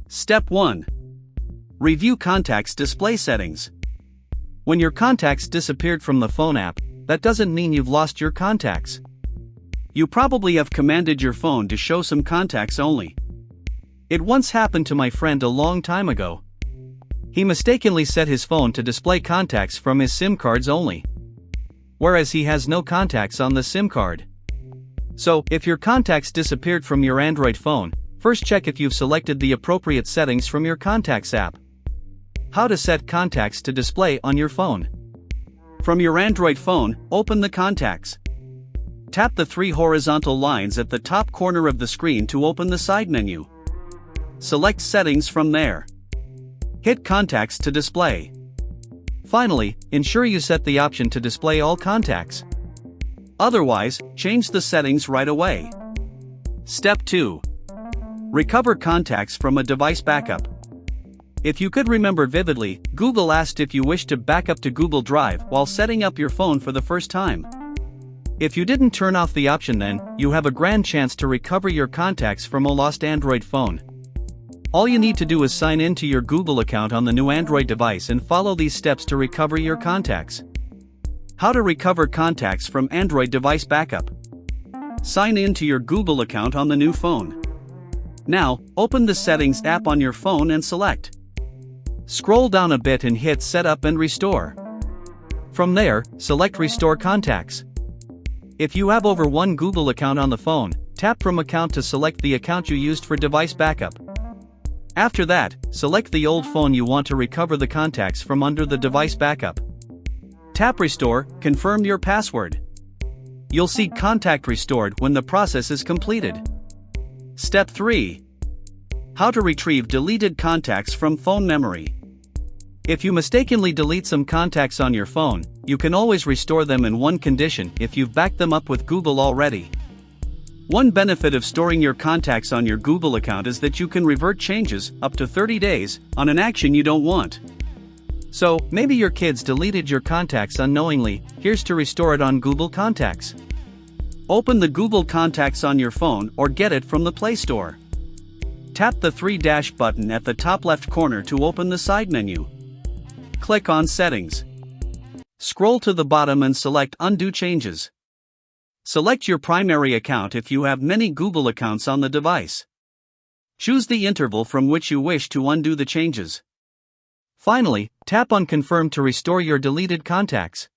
Step 1. Review contacts display settings. When your contacts disappeared from the phone app, that doesn't mean you've lost your contacts. You probably have commanded your phone to show some contacts only. It once happened to my friend a long time ago. He mistakenly set his phone to display contacts from his SIM cards only, whereas he has no contacts on the SIM card. So, if your contacts disappeared from your Android phone, first check if you've selected the appropriate settings from your Contacts app. How to set contacts to display on your phone. From your Android phone, open the Contacts. Tap the three horizontal lines at the top corner of the screen to open the side menu. Select Settings from there. Hit Contacts to display. Finally, ensure you set the option to display all contacts. Otherwise, change the settings right away. Step 2. Recover contacts from a device backup. If you could remember vividly, Google asked if you wish to back up to Google Drive while setting up your phone for the first time. If you didn't turn off the option, then you have a grand chance to recover your contacts from a lost Android phone. All you need to do is sign in to your Google account on the new Android device and follow these steps to recover your contacts. How to recover contacts from Android device backup. Sign in to your Google account on the new phone. Now, open the Settings app on your phone and select. Scroll down a bit and hit Setup and Restore. From there, select Restore Contacts. If you have over one Google account on the phone, tap From Account to select the account you used for device backup. After that, select the old phone you want to recover the contacts from under the device backup. Tap Restore, confirm your password. You'll see Contact restored when the process is completed. Step 3. How to retrieve deleted contacts from phone memory. If you mistakenly delete some contacts on your phone, you can always restore them in one condition if you've backed them up with Google already. One benefit of storing your contacts on your Google account is that you can revert changes up to 30 days on an action you don't want. So, maybe your kids deleted your contacts unknowingly. Here's to restore it on Google Contacts. Open the Google Contacts on your phone or get it from the Play Store. Tap the three dash button at the top left corner to open the side menu. Click on Settings. Scroll to the bottom and select Undo Changes. Select your primary account if you have many Google accounts on the device. Choose the interval from which you wish to undo the changes. Finally, tap on Confirm to restore your deleted contacts.